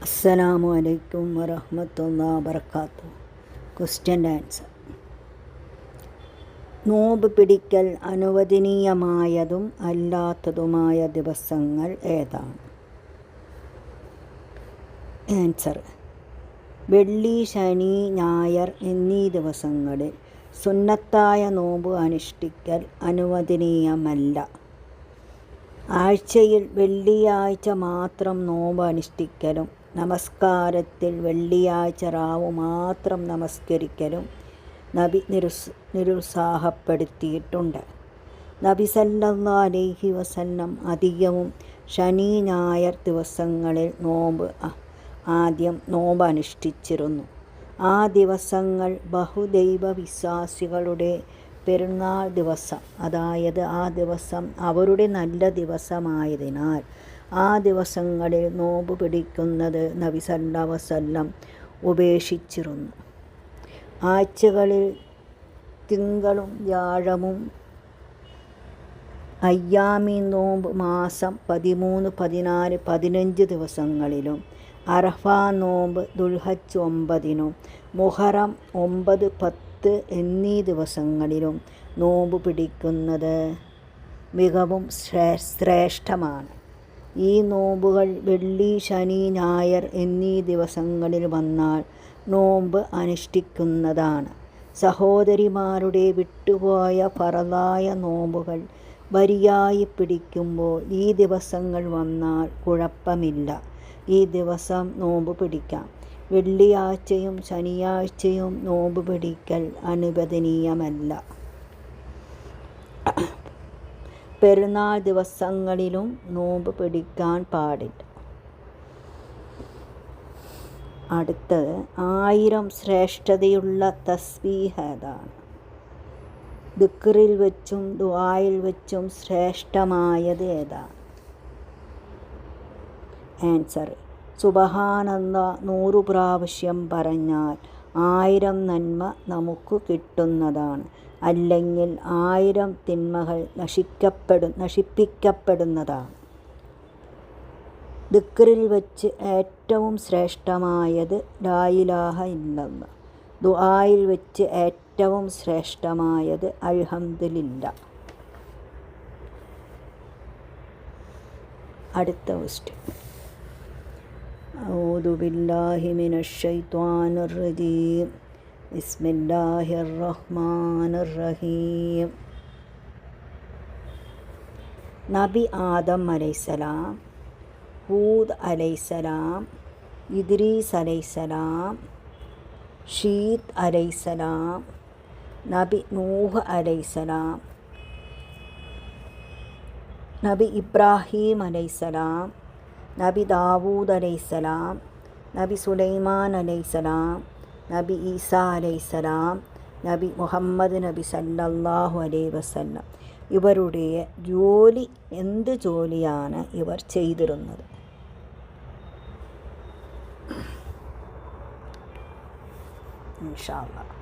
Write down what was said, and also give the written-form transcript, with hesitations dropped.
അസ്സലാമു അലൈക്കും വറഹ്മത്തുള്ളാഹി വബറകാതുഹു. Question and answer. നോമ്പ് പിടിക്കൽ അനുവദനീയമായതും അല്ലാത്തതുമായ ദിവസങ്ങൾ ഏതാണ്? ആൻസർ: വെള്ളി, ശനി, ഞായർ എന്നീ ദിവസങ്ങളിൽ സുന്നത്തായ നോമ്പ് അനുഷ്ഠിക്കൽ അനുവദനീയമല്ല. ആഴ്ചയിൽ വെള്ളിയാഴ്ച മാത്രം നോമ്പ് അനുഷ്ഠിക്കലും നമസ്കാരത്തിൽ വെള്ളിയാഴ്ച രാവ് മാത്രം നമസ്കരിക്കലും നബി നിരുത്സാഹപ്പെടുത്തിയിട്ടുണ്ട്. നബി സല്ലല്ലാഹു അലൈഹി വസല്ലം അധികവും ശനി, ഞായർ ദിവസങ്ങളിൽ ആദ്യം നോമ്പ് അനുഷ്ഠിച്ചിരുന്നു. ആ ദിവസങ്ങൾ ബഹുദൈവ വിശ്വാസികളുടെ പെരുന്നാൾ ദിവസം, അതായത് ആ ദിവസം അവരുടെ നല്ല ദിവസമായതിനാൽ ആ ദിവസങ്ങളിൽ നോമ്പ് പിടിക്കുന്നത് നബി സല്ലല്ലാഹു അലൈഹി വസല്ലം ഉപേക്ഷിച്ചിരുന്നു. ആഴ്ചകളിൽ തിങ്കളും വ്യാഴവും അയ്യാമി നോമ്പ് മാസം 13, 14, 15 ദിവസങ്ങളിലും, അറഫ നോമ്പ് ദുൽഹജ്ജ് 9-നും, മുഹറം 9, 10 എന്നീ ദിവസങ്ങളിലും നോമ്പ് പിടിക്കുന്നത് മികവും ശ്രേഷ്ഠമാണ്. ഈ നോമ്പുകൾ വെള്ളി, ശനി, ഞായർ എന്നീ ദിവസങ്ങളിൽ വന്നാൽ നോമ്പ് അനുഷ്ഠിക്കുന്നതാണ്. സഹോദരിമാരുടെ വിട്ടുപോയ ഫറളായ നോമ്പുകൾ വരിയായി പിടിക്കുമ്പോൾ ഈ ദിവസങ്ങൾ വന്നാൽ കുഴപ്പമില്ല. ഈ ദിവസം നോമ്പ് പിടിക്കാം. വെള്ളിയാഴ്ചയും ശനിയാഴ്ചയും നോമ്പ് പിടിക്കൽ അനുവദനീയമല്ല. പെരുന്നാൾ ദിവസങ്ങളിലും നോമ്പ് പിടിക്കാൻ പാടില്ല. അടുത്തത് 1000 ശ്രേഷ്ഠതയുള്ള തസ്ബീഹ് ഏതാണ്? ദിക്റിൽ വെച്ചും ദുആയിൽ വെച്ചും ശ്രേഷ്ഠമായത് ഏതാണ്? ആൻസർ: സുബ്ഹാനല്ലാഹ് 100 പ്രാവശ്യം പറഞ്ഞാൽ 1000 നന്മ നമുക്ക് കിട്ടുന്നതാണ്. അല്ലെങ്കിൽ 1000 തിന്മകൾ നശിപ്പിക്കപ്പെടുന്നതാണ്. ദിക്റിൽ വെച്ച് ഏറ്റവും ശ്രേഷ്ഠമായത് ലാ ഇലാഹ ഇല്ലല്ലാഹ്. ദുആയിൽ വെച്ച് ഏറ്റവും ശ്രേഷ്ഠമായത് അൽഹംദുലില്ലാഹ്. അടുത്ത ക്വസ്റ്റ്യൻ. അഊദു ബില്ലാഹി മിനശ് ശൈത്വാനിർ റജീം. ബിസ്മില്ലാഹിർ റഹ്മാനിർ റഹീം. നബി ആദം അലൈഹിസ്സലാം, ഹൂദ് അലൈഹിസ്സലാം, ഇദ്രീസ് അലൈഹിസ്സലാം, ഷീത്ത് അലൈഹിസ്സലാം, നബി നൂഹ് അലൈഹിസ്സലാം, നബി ഇബ്രാഹിം അലൈഹിസ്സലാം, നബി ദാവൂദ് അലൈഹിസ്സലാം, നബി സുലൈമാൻ അലൈഹിസ്സലാം, നബി ഈസാ അലൈഹിസ്സലാം, നബി മുഹമ്മദ് നബി സല്ലല്ലാഹു അലൈഹി വസല്ലം ഇവരുടെ ജോലി എന്ത് ജോലിയാണ് ഇവർ ചെയ്തിരുന്നത്? ഇൻഷാ അല്ലാഹ്